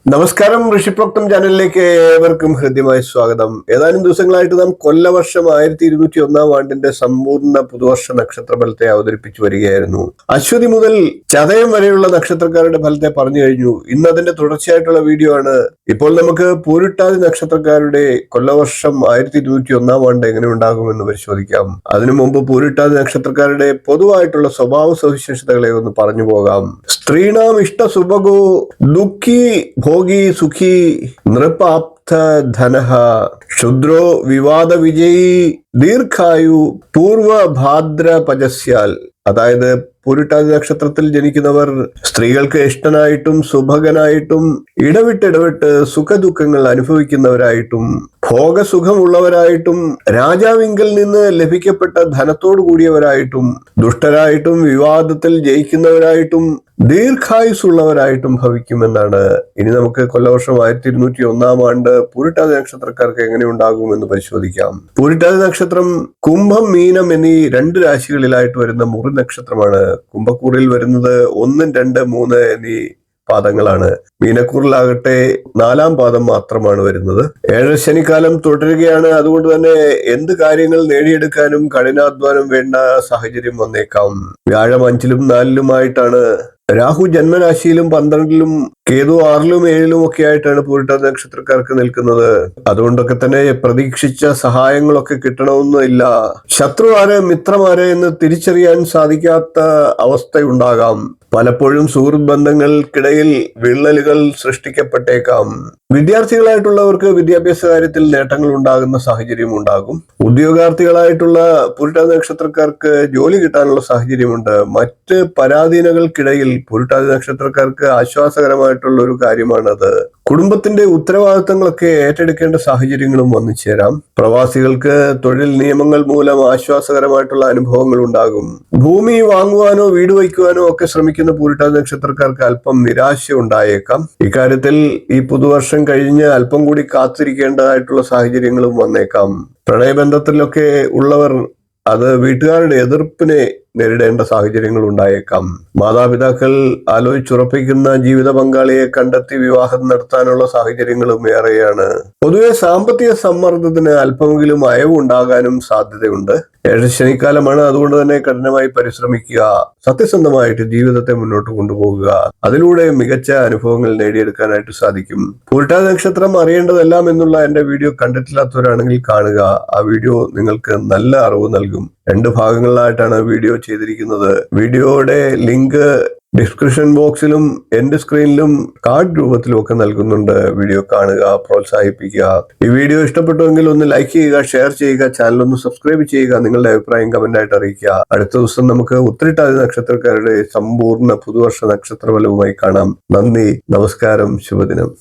നമസ്കാരം. ഋഷിപ്രോക്തം ചാനലിലേക്ക് ഏവർക്കും ഹൃദ്യമായ സ്വാഗതം. ഏതാനും ദിവസങ്ങളായിട്ട് നാം കൊല്ലവർഷം 1201 സമ്പൂർണ്ണ പുതുവർഷ നക്ഷത്ര ഫലത്തെ അവതരിപ്പിച്ചു വരികയായിരുന്നു. അശ്വതി മുതൽ ചതയം വരെയുള്ള നക്ഷത്രക്കാരുടെ ഫലത്തെ പറഞ്ഞു കഴിഞ്ഞു. ഇന്ന് അതിന്റെ തുടർച്ചയായിട്ടുള്ള വീഡിയോ ആണ്. ഇപ്പോൾ നമുക്ക് പൂരിട്ടാതി നക്ഷത്രക്കാരുടെ കൊല്ലവർഷം 1201 എങ്ങനെ ഉണ്ടാകുമെന്ന് പരിശോധിക്കാം. അതിനു മുമ്പ് പൂരിട്ടാതി നക്ഷത്രക്കാരുടെ പൊതുവായിട്ടുള്ള സ്വഭാവ സവിശേഷതകളെ ഒന്ന് പറഞ്ഞു പോകാം. സ്ത്രീണാം ഇഷ്ട സുഭഗോ ദുഃഖി ഭോഗി സുഖി നൃപാപ്ത ധനഃ ക്ഷുദ്രോ വിവാദ വിജയി ദീർഘായു പൂർവഭാദ്രപജസ്യാൽ. അതായത് പൂരിട്ടാതി നക്ഷത്രത്തിൽ ജനിക്കുന്നവർ സ്ത്രീകൾക്ക് ഇഷ്ടനായിട്ടും സുഭഗനായിട്ടും ഇടവിട്ട് സുഖദുഃഖങ്ങൾ അനുഭവിക്കുന്നവരായിട്ടും ഭോഗസുഖമുള്ളവരായിട്ടും രാജാവിങ്കൽ നിന്ന് ലഭിക്കപ്പെട്ട ധനത്തോടു കൂടിയവരായിട്ടും ദുഷ്ടരായിട്ടും വിവാദത്തിൽ ജയിക്കുന്നവരായിട്ടും ദീർഘായുസുള്ളവരായിട്ടും ഭവിക്കുമെന്നാണ്. ഇനി നമുക്ക് കൊല്ലവർഷം 1201 പൂരിട്ടാതി നക്ഷത്രക്കാർക്ക് എങ്ങനെ ഉണ്ടാകുമെന്ന് പരിശോധിക്കാം. പൂരിട്ടാതി നക്ഷത്രം കുംഭം മീനം എന്നീ 2 രാശികളിലായിട്ട് വരുന്ന മുറി നക്ഷത്രമാണ്. കുംഭക്കൂറിൽ വരുന്നത് 1, 2, 3 എന്നീ പാദങ്ങളാണ്. മീനക്കൂറിലാകട്ടെ 4ാം പാദം മാത്രമാണ് വരുന്നത്. 7 ശനിക്കാലം തുടരുകയാണ്. അതുകൊണ്ട് തന്നെ എന്ത് കാര്യങ്ങൾ നേടിയെടുക്കാനും കഠിനാധ്വാനം വേണ്ട സാഹചര്യം വന്നേക്കാം. വ്യാഴം 5ലും 4ലുമായിട്ടാണ്. രാഹു ജന്മരാശിയിലും 12ലും കേതു 6ലും 7ലും ഒക്കെ ആയിട്ടാണ് പൂരിട്ടാതി നക്ഷത്രക്കാർക്ക് നിൽക്കുന്നത്. അതുകൊണ്ടൊക്കെ തന്നെ പ്രതീക്ഷിച്ച സഹായങ്ങളൊക്കെ കിട്ടണമെന്നില്ല. ശത്രു ആര് മിത്രമാര് എന്ന് തിരിച്ചറിയാൻ സാധിക്കാത്ത അവസ്ഥയുണ്ടാകാം. പലപ്പോഴും സുഹൃത്ത് ബന്ധങ്ങൾക്കിടയിൽ വിള്ളലുകൾ സൃഷ്ടിക്കപ്പെട്ടേക്കാം. വിദ്യാർത്ഥികളായിട്ടുള്ളവർക്ക് വിദ്യാഭ്യാസ കാര്യത്തിൽ നേട്ടങ്ങൾ ഉണ്ടാകുന്ന സാഹചര്യം ഉണ്ടാകും. ഉദ്യോഗാർത്ഥികളായിട്ടുള്ള പൂരിട്ടാതി നക്ഷത്രക്കാർക്ക് ജോലി കിട്ടാനുള്ള സാഹചര്യമുണ്ട്. മറ്റ് പരാധീനകൾക്കിടയിൽ പൂരിട്ടാതി നക്ഷത്രക്കാർക്ക് ആശ്വാസകരമായിട്ടുള്ള ഒരു കാര്യമാണത്. കുടുംബത്തിന്റെ ഉത്തരവാദിത്തങ്ങളൊക്കെ ഏറ്റെടുക്കേണ്ട സാഹചര്യങ്ങളും വന്നു ചേരാം. പ്രവാസികൾക്ക് തൊഴിൽ നിയമങ്ങൾ മൂലം ആശ്വാസകരമായിട്ടുള്ള അനുഭവങ്ങൾ ഉണ്ടാകും. ഭൂമി വാങ്ങുവാനോ വീട് വയ്ക്കുവാനോ ഒക്കെ ശ്രമിക്കുന്ന പൂരിട്ടാതി നക്ഷത്രക്കാർക്ക് അല്പം നിരാശ ഉണ്ടായേക്കാം. ഇക്കാര്യത്തിൽ ഈ പുതുവർഷം കഴിഞ്ഞ് അല്പം കൂടി കാത്തിരിക്കേണ്ടതായിട്ടുള്ള സാഹചര്യങ്ങളും വന്നേക്കാം. പ്രണയബന്ധത്തിലൊക്കെ ഉള്ളവർ അത് വീട്ടുകാരുടെ എതിർപ്പിനെ നേരിടേണ്ട സാഹചര്യങ്ങൾ ഉണ്ടായേക്കാം. മാതാപിതാക്കൾ ആലോചിച്ചുറപ്പിക്കുന്ന ജീവിത പങ്കാളിയെ കണ്ടെത്തി വിവാഹം നടത്താനുള്ള സാഹചര്യങ്ങളും ഏറെയാണ്. പൊതുവെ സാമ്പത്തിക സമ്മർദ്ദത്തിന് അല്പമെങ്കിലും അയവ് ഉണ്ടാകാനും സാധ്യതയുണ്ട്. 7 ശനിക്കാലമാണ്. അതുകൊണ്ട് തന്നെ കഠിനമായി പരിശ്രമിക്കുക. സത്യസന്ധമായിട്ട് ജീവിതത്തെ മുന്നോട്ട് കൊണ്ടുപോകുക. അതിലൂടെ മികച്ച അനുഭവങ്ങൾ നേടിയെടുക്കാനായിട്ട് സാധിക്കും. പൂരിട്ടാതി നക്ഷത്രം അറിയേണ്ടതെല്ലാം എന്നുള്ള എന്റെ വീഡിയോ കണ്ടിട്ടില്ലാത്തവരാണെങ്കിൽ കാണുക. ആ വീഡിയോ നിങ്ങൾക്ക് നല്ല അറിവ് നൽകും. 2 ഭാഗങ്ങളിലായിട്ടാണ് വീഡിയോ ചെയ്തിരിക്കുന്നത്. വീഡിയോയുടെ ലിങ്ക് ഡിസ്ക്രിപ്ഷൻ ബോക്സിലും എന്റെ സ്ക്രീനിലും കാർഡ് രൂപത്തിലും ഒക്കെ നൽകുന്നുണ്ട്. വീഡിയോ കാണുക, പ്രോത്സാഹിപ്പിക്കുക. ഈ വീഡിയോ ഇഷ്ടപ്പെട്ടുവെങ്കിൽ ഒന്ന് ലൈക്ക് ചെയ്യുക, ഷെയർ ചെയ്യുക, ചാനൽ ഒന്ന് സബ്സ്ക്രൈബ് ചെയ്യുക. നിങ്ങളുടെ അഭിപ്രായം കമന്റ് ആയിട്ട് അറിയിക്കുക. അടുത്ത ദിവസം നമുക്ക് ഉത്രട്ടാതി നക്ഷത്രക്കാരുടെ സമ്പൂർണ്ണ പുതുവർഷ നക്ഷത്ര ഫലവുമായി കാണാം. നന്ദി, നമസ്കാരം, ശുഭദിനം.